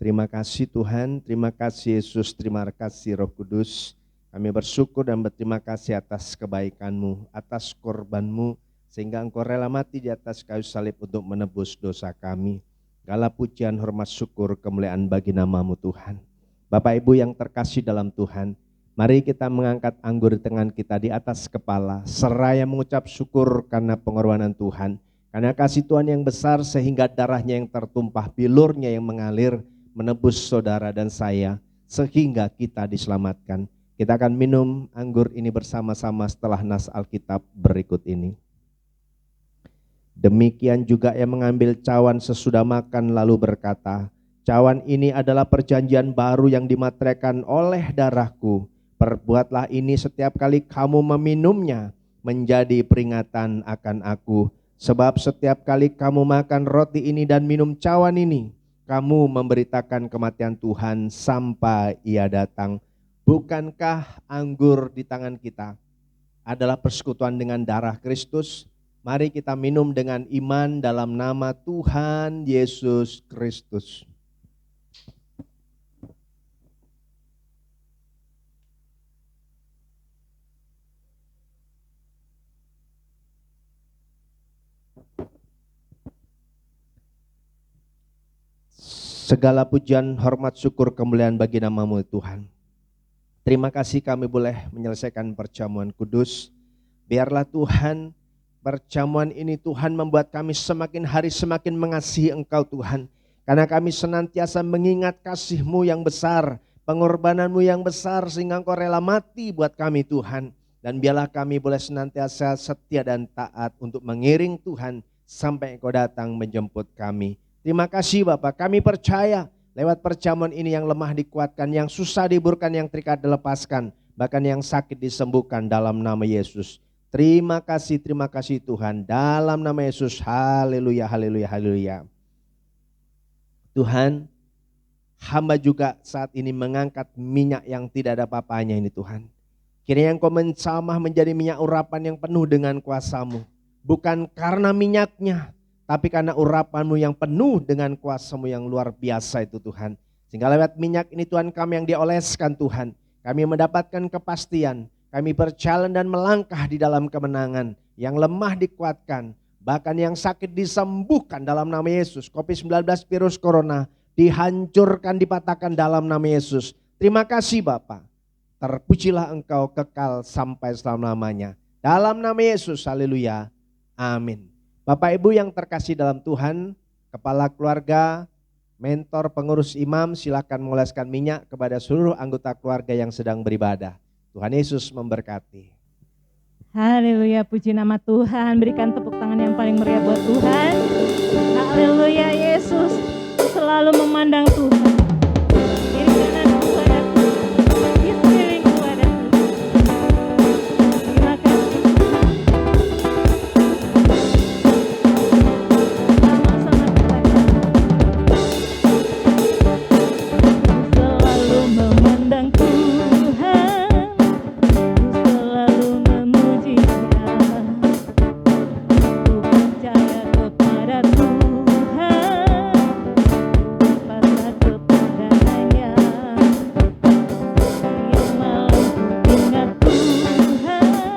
Terima kasih Tuhan, terima kasih Yesus, terima kasih Roh Kudus. Kami bersyukur dan berterima kasih atas kebaikan-Mu, atas korban-Mu, sehingga Engkau rela mati di atas kayu salib untuk menebus dosa kami. Segala pujian, hormat, syukur, kemuliaan bagi nama-Mu Tuhan. Bapak Ibu yang terkasih dalam Tuhan, mari kita mengangkat anggur di tangan kita di atas kepala, seraya mengucap syukur karena pengorbanan Tuhan, karena kasih Tuhan yang besar sehingga darahnya yang tertumpah, bilurnya yang mengalir, menebus saudara dan saya, sehingga kita diselamatkan. Kita akan minum anggur ini bersama-sama setelah nas Alkitab berikut ini. Demikian juga Ia mengambil cawan sesudah makan lalu berkata, Cawan ini adalah perjanjian baru yang dimateraikan oleh darahku. Perbuatlah ini setiap kali kamu meminumnya menjadi peringatan akan aku. Sebab setiap kali kamu makan roti ini dan minum cawan ini, kamu memberitakan kematian Tuhan sampai Ia datang. Bukankah anggur di tangan kita adalah persekutuan dengan darah Kristus? Mari kita minum dengan iman dalam nama Tuhan Yesus Kristus. Segala pujian, hormat, syukur, kemuliaan bagi nama-Mu Tuhan. Terima kasih kami boleh menyelesaikan perjamuan kudus. Biarlah Tuhan, perjamuan ini Tuhan membuat kami semakin hari semakin mengasihi Engkau Tuhan. Karena kami senantiasa mengingat kasih-Mu yang besar, pengorbanan-Mu yang besar sehingga Engkau rela mati buat kami Tuhan. Dan biarlah kami boleh senantiasa setia dan taat untuk mengiring Tuhan sampai Engkau datang menjemput kami. Terima kasih Bapak, kami percaya lewat perjamuan ini yang lemah dikuatkan, yang susah diburkan, yang terikat dilepaskan, bahkan yang sakit disembuhkan dalam nama Yesus. Terima kasih Tuhan, dalam nama Yesus, haleluya, haleluya, haleluya. Tuhan, hamba juga saat ini mengangkat minyak yang tidak ada apa-apanya ini Tuhan. Kiranya Engkau mencamah menjadi minyak urapan yang penuh dengan kuasa-Mu. Bukan karena minyaknya, tapi karena urapan-Mu yang penuh dengan kuasa-Mu yang luar biasa itu Tuhan. Sehingga lewat minyak ini Tuhan kami yang dioleskan Tuhan. Kami mendapatkan kepastian. Kami berjalan dan melangkah di dalam kemenangan. Yang lemah dikuatkan. Bahkan yang sakit disembuhkan dalam nama Yesus. COVID-19 virus corona dihancurkan, dipatahkan dalam nama Yesus. Terima kasih Bapa. Terpujilah Engkau kekal sampai selama-lamanya. Dalam nama Yesus, haleluya. Amin. Bapak Ibu yang terkasih dalam Tuhan, kepala keluarga, mentor, pengurus imam, silakan mengoleskan minyak kepada seluruh anggota keluarga yang sedang beribadah. Tuhan Yesus memberkati. Haleluya, puji nama Tuhan. Berikan tepuk tangan yang paling meriah buat Tuhan. Haleluya, Yesus selalu memandang Tuhan. Kiri kananku ada Tuhan, di sekelilingku ada Tuhan. Terima kasih. Sama-sama kita selalu memandang Tuhan, selalu memuji Dia. Ku percaya kepada Tuhan, pasrah kepadanya. Yang malam ku ingat Tuhan,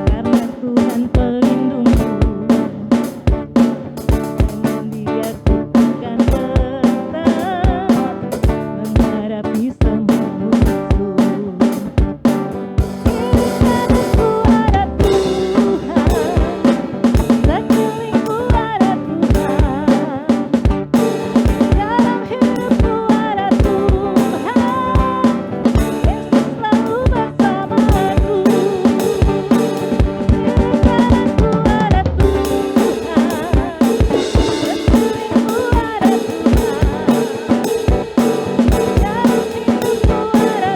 karena Tuhan pelindungku. Dengan Dia ku akan tetap menghadapi semua musuh. Kiri kananku ada Tuhan, sekelilingku ada Tuhan, dalam hidupku ada Tuhan. Yesus selalu bersamaku. Kiri kananku ada Tuhan, sekelilingku ada Tuhan, dalam hidupku ada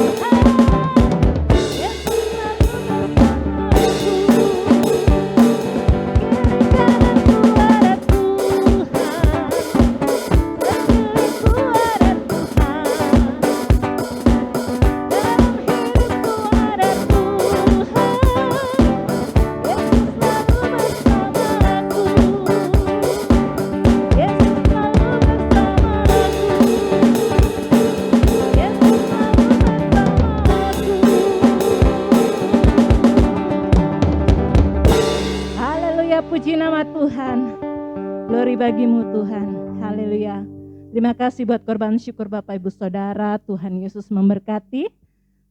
Tuhan. Yesus selalu Haleluya, puji nama Tuhan. Glory bagimu Tuhan. Haleluya. Terima kasih buat korban syukur Bapak Ibu Saudara. Tuhan Yesus memberkati.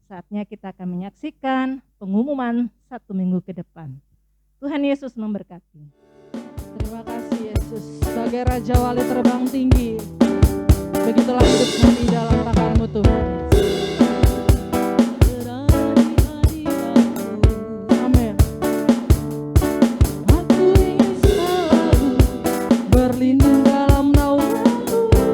Saatnya kita akan menyaksikan pengumuman 1 minggu ke depan. Tuhan Yesus memberkati. Terima kasih Yesus. Sebagai Raja Wali terbang tinggi, begitulah hidup kami dalam tangan-Mu Tuhan. Amin. Aku ingin selalu berlindung dalam naungan-Mu.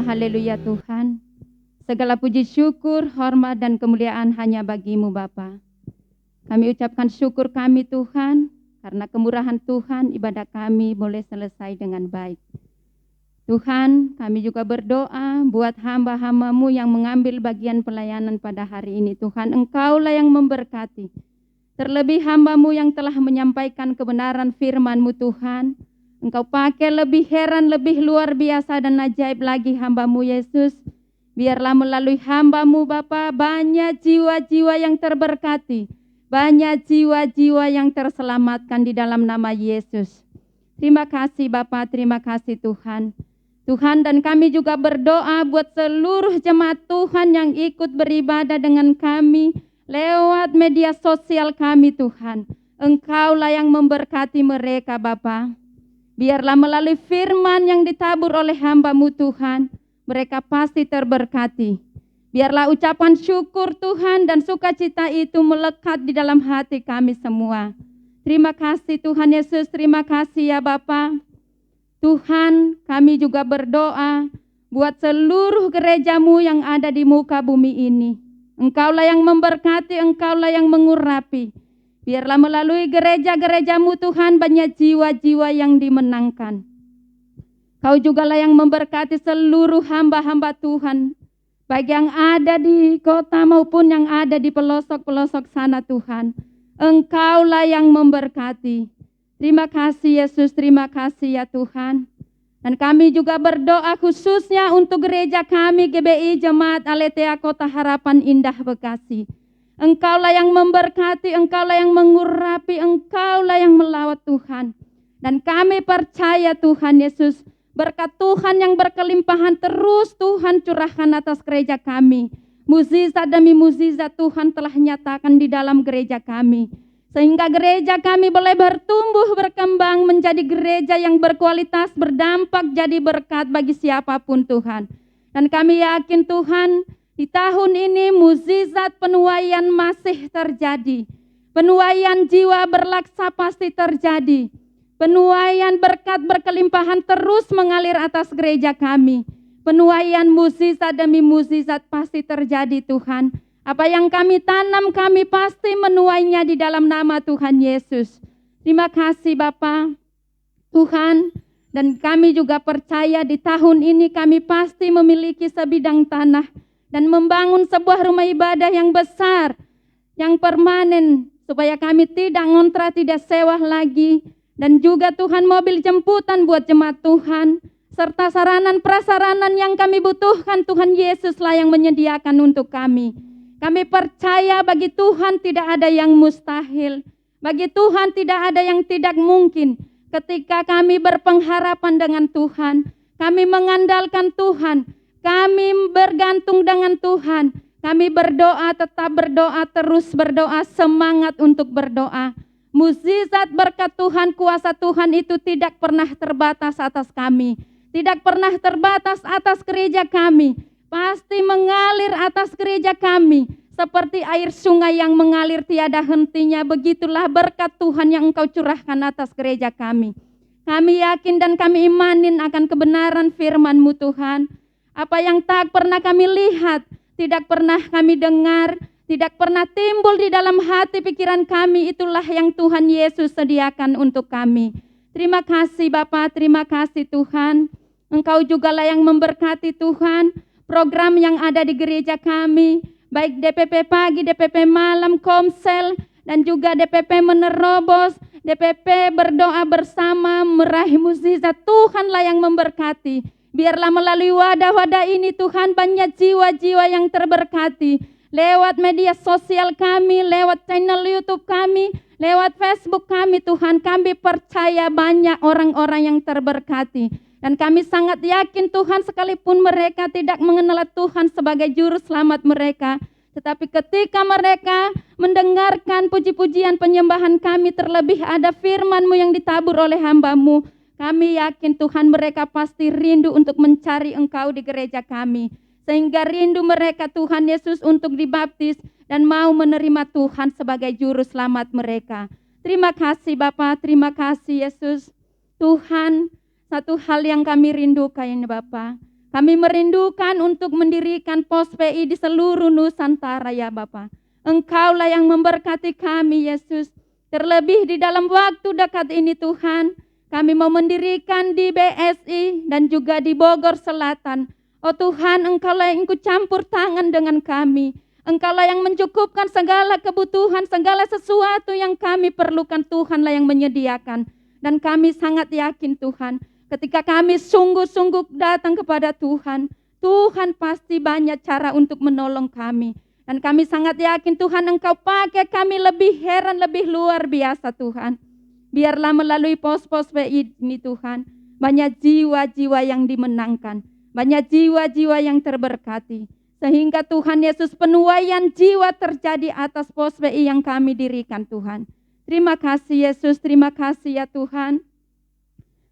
haleluya Tuhan. Segala puji syukur, hormat dan kemuliaan hanya bagi-Mu Bapa. Kami ucapkan syukur kami Tuhan, karena kemurahan Tuhan ibadah kami boleh selesai dengan baik. Tuhan, kami juga berdoa buat hamba-hamba-Mu yang mengambil bagian pelayanan pada hari ini. Tuhan, Engkaulah yang memberkati. Terlebih hamba-Mu yang telah menyampaikan kebenaran firman-Mu Tuhan. Engkau pakai lebih heran, lebih luar biasa dan ajaib lagi hamba-Mu Yesus. Biarlah melalui hamba-Mu Bapa banyak jiwa-jiwa yang terberkati. Banyak jiwa-jiwa yang terselamatkan di dalam nama Yesus. Terima kasih Bapa, terima kasih Tuhan. Tuhan, dan kami juga berdoa buat seluruh jemaat Tuhan yang ikut beribadah dengan kami lewat media sosial kami Tuhan. Engkaulah yang memberkati mereka Bapa. Biarlah melalui firman yang ditabur oleh hamba-Mu Tuhan, mereka pasti terberkati. Biarlah ucapan syukur Tuhan dan sukacita itu melekat di dalam hati kami semua. Terima kasih Tuhan Yesus, terima kasih ya Bapa. Tuhan, kami juga berdoa buat seluruh gereja-Mu yang ada di muka bumi ini. Engkaulah yang memberkati, Engkaulah yang mengurapi. Biarlah melalui gereja-gereja-Mu Tuhan banyak jiwa-jiwa yang dimenangkan. Kau jugalah yang memberkati seluruh hamba-hamba Tuhan, baik yang ada di kota maupun yang ada di pelosok-pelosok sana Tuhan. Engkaulah yang memberkati. Terima kasih Yesus, terima kasih ya Tuhan. Dan kami juga berdoa khususnya untuk gereja kami GBI Jemaat Aletheia Kota Harapan Indah Bekasi. Engkaulah yang memberkati, Engkaulah yang mengurapi, Engkaulah yang melawat Tuhan. Dan kami percaya Tuhan Yesus, berkat Tuhan yang berkelimpahan terus Tuhan curahkan atas gereja kami. Mukjizat demi mukjizat Tuhan telah nyatakan di dalam gereja kami. Sehingga gereja kami boleh bertumbuh, berkembang menjadi gereja yang berkualitas, berdampak, jadi berkat bagi siapapun Tuhan. Dan kami yakin Tuhan, di tahun ini mukjizat penuaian masih terjadi. Penuaian jiwa berlaksa pasti terjadi. Penuaian berkat berkelimpahan terus mengalir atas gereja kami. Penuaian mukjizat demi mukjizat pasti terjadi Tuhan. Apa yang kami tanam kami pasti menuainya di dalam nama Tuhan Yesus. Terima kasih Bapa, Tuhan, dan kami juga percaya di tahun ini kami pasti memiliki sebidang tanah dan membangun sebuah rumah ibadah yang besar, yang permanen, supaya kami tidak ngontrak, tidak sewa lagi, dan juga Tuhan mobil jemputan buat jemaat Tuhan, serta saranan-prasaranan yang kami butuhkan Tuhan Yesuslah yang menyediakan untuk kami. Kami percaya bagi Tuhan tidak ada yang mustahil. Bagi Tuhan tidak ada yang tidak mungkin. Ketika kami berpengharapan dengan Tuhan, kami mengandalkan Tuhan, kami bergantung dengan Tuhan, kami berdoa, tetap berdoa, terus berdoa, semangat untuk berdoa. Mukjizat berkat Tuhan, kuasa Tuhan itu tidak pernah terbatas atas kami. Tidak pernah terbatas atas gereja kami. Pasti mengalir atas gereja kami. Seperti air sungai yang mengalir tiada hentinya, begitulah berkat Tuhan yang Engkau curahkan atas gereja kami. Kami yakin dan kami imanin akan kebenaran firman-Mu Tuhan. Apa yang tak pernah kami lihat, tidak pernah kami dengar, tidak pernah timbul di dalam hati pikiran kami, itulah yang Tuhan Yesus sediakan untuk kami. Terima kasih Bapa, terima kasih Tuhan. Engkau jugalah yang memberkati Tuhan, program yang ada di gereja kami, baik DPP pagi, DPP malam, Komsel, dan juga DPP menerobos, DPP berdoa bersama, meraih mukjizat. Tuhanlah yang memberkati. Biarlah melalui wadah-wadah ini Tuhan banyak jiwa-jiwa yang terberkati. Lewat media sosial kami, lewat channel YouTube kami, lewat Facebook kami Tuhan, kami percaya banyak orang-orang yang terberkati. Dan kami sangat yakin Tuhan, sekalipun mereka tidak mengenal Tuhan sebagai juru selamat mereka, tetapi ketika mereka mendengarkan puji-pujian penyembahan kami, terlebih ada firman-Mu yang ditabur oleh hamba-Mu, kami yakin Tuhan mereka pasti rindu untuk mencari Engkau di gereja kami. Sehingga rindu mereka Tuhan Yesus untuk dibaptis dan mau menerima Tuhan sebagai juru selamat mereka. Terima kasih Bapa, terima kasih Yesus. Tuhan, satu hal yang kami rindukan Bapa, Kami merindukan untuk mendirikan pos PI di seluruh Nusantara ya Bapa. Engkaulah yang memberkati kami Yesus. Terlebih di dalam waktu dekat ini Tuhan, kami mau mendirikan di BSI dan juga di Bogor Selatan. Oh Tuhan, Engkaulah yang ikut campur tangan dengan kami. Engkaulah yang mencukupkan segala kebutuhan, segala sesuatu yang kami perlukan, Tuhanlah yang menyediakan. Dan kami sangat yakin Tuhan, ketika kami sungguh-sungguh datang kepada Tuhan, Tuhan pasti banyak cara untuk menolong kami. Dan kami sangat yakin Tuhan Engkau pakai kami lebih heran, lebih luar biasa Tuhan. Biarlah melalui pos-pos PI ini Tuhan, banyak jiwa-jiwa yang dimenangkan, banyak jiwa-jiwa yang terberkati. Sehingga Tuhan Yesus penuaian jiwa terjadi atas pos PI yang kami dirikan Tuhan. Terima kasih Yesus, terima kasih ya Tuhan.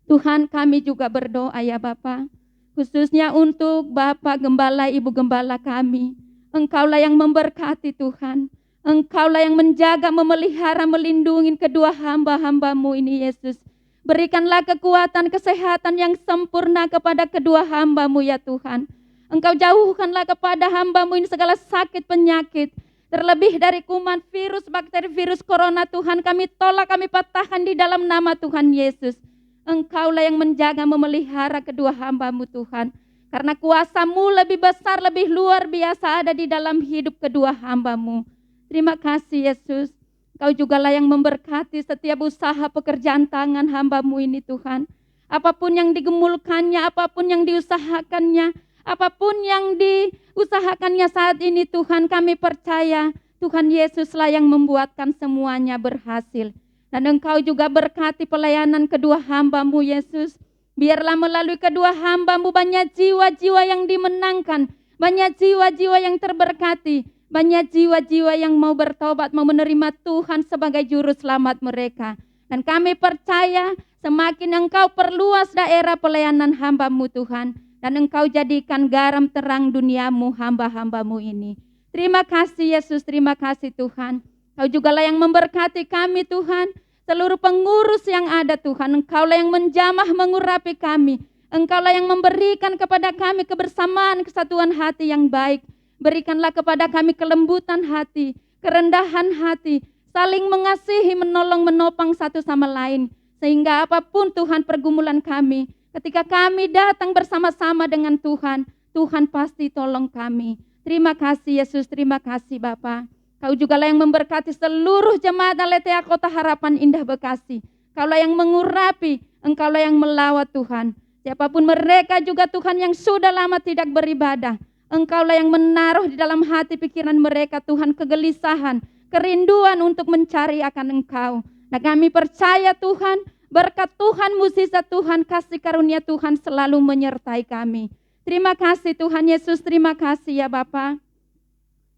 Tuhan kami juga berdoa ya Bapa, khususnya untuk Bapak Gembala, Ibu Gembala kami. Engkaulah yang memberkati Tuhan. Engkaulah yang menjaga, memelihara, melindungi kedua hamba-hamba-Mu ini Yesus. Berikanlah kekuatan, kesehatan yang sempurna kepada kedua hamba-Mu ya Tuhan. Engkau jauhkanlah kepada hamba-Mu ini segala sakit penyakit. Terlebih dari kuman, virus, bakteri, virus corona Tuhan, kami tolak, kami patahkan di dalam nama Tuhan Yesus. Engkaulah yang menjaga, memelihara kedua hamba-Mu Tuhan. Karena kuasa-Mu lebih besar, lebih luar biasa ada di dalam hidup kedua hamba-Mu. Terima kasih Yesus. Engkau jugalah yang memberkati setiap usaha pekerjaan tangan hamba-Mu ini Tuhan. Apapun yang digemulkannya, apapun yang diusahakannya, apapun yang diusahakannya saat ini Tuhan, kami percaya Tuhan Yesuslah yang membuatkan semuanya berhasil. Dan Engkau juga berkati pelayanan kedua hamba-Mu Yesus. Biarlah melalui kedua hamba-Mu banyak jiwa-jiwa yang dimenangkan, banyak jiwa-jiwa yang terberkati, banyak jiwa-jiwa yang mau bertobat, mau menerima Tuhan sebagai juru selamat mereka. Dan kami percaya semakin Engkau perluas daerah pelayanan hamba-Mu Tuhan, dan Engkau jadikan garam terang duniamu hamba-hamba-Mu ini. Terima kasih Yesus, terima kasih Tuhan. Engkau jugalah yang memberkati kami Tuhan. Seluruh pengurus yang ada Tuhan, Engkaulah yang menjamah mengurapi kami. Engkaulah yang memberikan kepada kami kebersamaan, kesatuan hati yang baik. Berikanlah kepada kami kelembutan hati, kerendahan hati, saling mengasihi, menolong, menopang satu sama lain. Sehingga apapun Tuhan pergumulan kami, ketika kami datang bersama-sama dengan Tuhan, Tuhan pasti tolong kami. Terima kasih Yesus, terima kasih Bapa. Kau jugalah yang memberkati seluruh jemaat Aletheia Kota Harapan Indah Bekasi. Kaulah yang mengurapi, Engkaulah yang melawat Tuhan. Siapapun mereka juga Tuhan yang sudah lama tidak beribadah. Engkaulah yang menaruh di dalam hati pikiran mereka Tuhan kegelisahan, kerinduan untuk mencari akan Engkau. Dan kami percaya Tuhan, berkat Tuhan, mukjizat Tuhan, kasih karunia Tuhan selalu menyertai kami. Terima kasih Tuhan Yesus, terima kasih ya Bapa.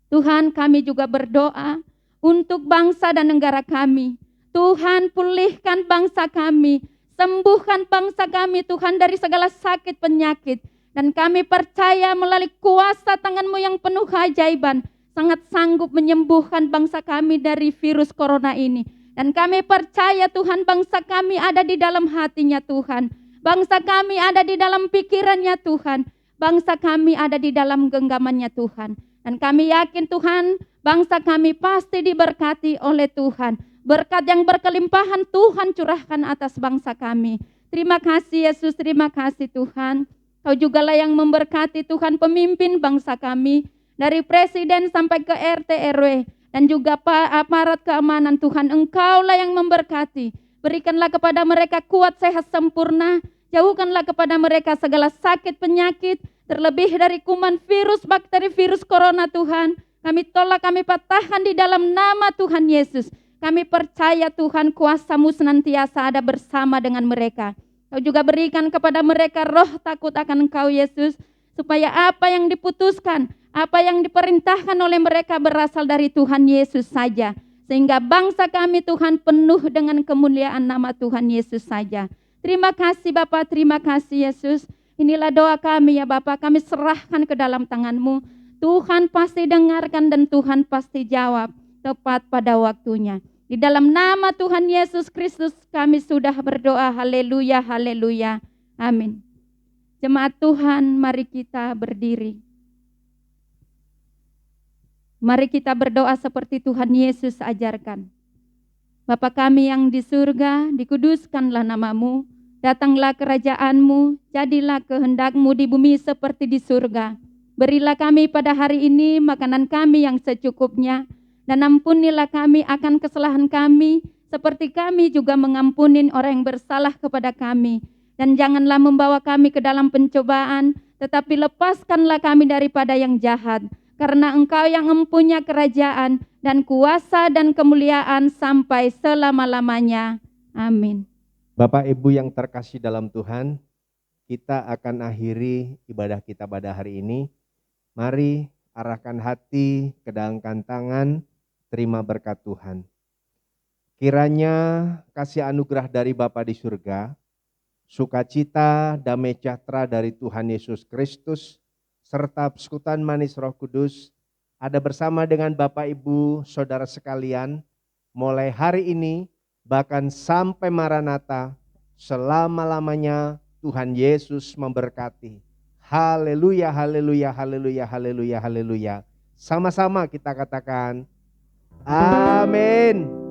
Tuhan kami juga berdoa untuk bangsa dan negara kami. Tuhan pulihkan bangsa kami, sembuhkan bangsa kami Tuhan dari segala sakit penyakit. Dan kami percaya melalui kuasa tangan-Mu yang penuh keajaiban, sangat sanggup menyembuhkan bangsa kami dari virus corona ini. Dan kami percaya Tuhan bangsa kami ada di dalam hatinya Tuhan. Bangsa kami ada di dalam pikirannya Tuhan. Bangsa kami ada di dalam genggamannya Tuhan. Dan kami yakin Tuhan, bangsa kami pasti diberkati oleh Tuhan. Berkat yang berkelimpahan Tuhan curahkan atas bangsa kami. Terima kasih Yesus, terima kasih Tuhan. Kau jugalah yang memberkati Tuhan pemimpin bangsa kami. Dari presiden sampai ke RT RW. Dan juga aparat keamanan Tuhan, Engkaulah yang memberkati. Berikanlah kepada mereka kuat, sehat, sempurna. Jauhkanlah kepada mereka segala sakit, penyakit. Terlebih dari kuman, virus, bakteri, virus corona Tuhan. Kami tolak, kami patahkan di dalam nama Tuhan Yesus. Kami percaya Tuhan kuasa-Mu senantiasa ada bersama dengan mereka. Kau juga berikan kepada mereka roh takut akan Engkau Yesus. Supaya apa yang diputuskan, apa yang diperintahkan oleh mereka berasal dari Tuhan Yesus saja. Sehingga bangsa kami Tuhan penuh dengan kemuliaan nama Tuhan Yesus saja. Terima kasih Bapa, terima kasih Yesus. Inilah doa kami ya Bapa, kami serahkan ke dalam tangan-Mu. Tuhan pasti dengarkan dan Tuhan pasti jawab tepat pada waktunya. Di dalam nama Tuhan Yesus Kristus kami sudah berdoa. Haleluya, haleluya. Amin. Jemaat Tuhan, mari kita berdiri. Mari kita berdoa seperti Tuhan Yesus ajarkan. Bapa kami yang di surga, dikuduskanlah namamu, datanglah kerajaan-Mu, jadilah kehendak-Mu di bumi seperti di surga. Berilah kami pada hari ini makanan kami yang secukupnya, dan ampunilah kami akan kesalahan kami, seperti kami juga mengampuni orang yang bersalah kepada kami. Dan janganlah membawa kami ke dalam pencobaan, tetapi lepaskanlah kami daripada yang jahat. Karena Engkau yang mempunyai kerajaan dan kuasa dan kemuliaan sampai selama-lamanya. Amin. Bapak Ibu yang terkasih dalam Tuhan, kita akan akhiri ibadah kita pada hari ini. Mari arahkan hati, kedangkan tangan, terima berkat Tuhan. Kiranya kasih anugerah dari Bapa di surga, sukacita, damai sejahtera dari Tuhan Yesus Kristus, serta persekutuan manis Roh Kudus ada bersama dengan Bapak Ibu Saudara sekalian mulai hari ini bahkan sampai Maranatha, selama-lamanya Tuhan Yesus memberkati. Haleluya, haleluya, haleluya, haleluya, haleluya. Sama-sama kita katakan amin.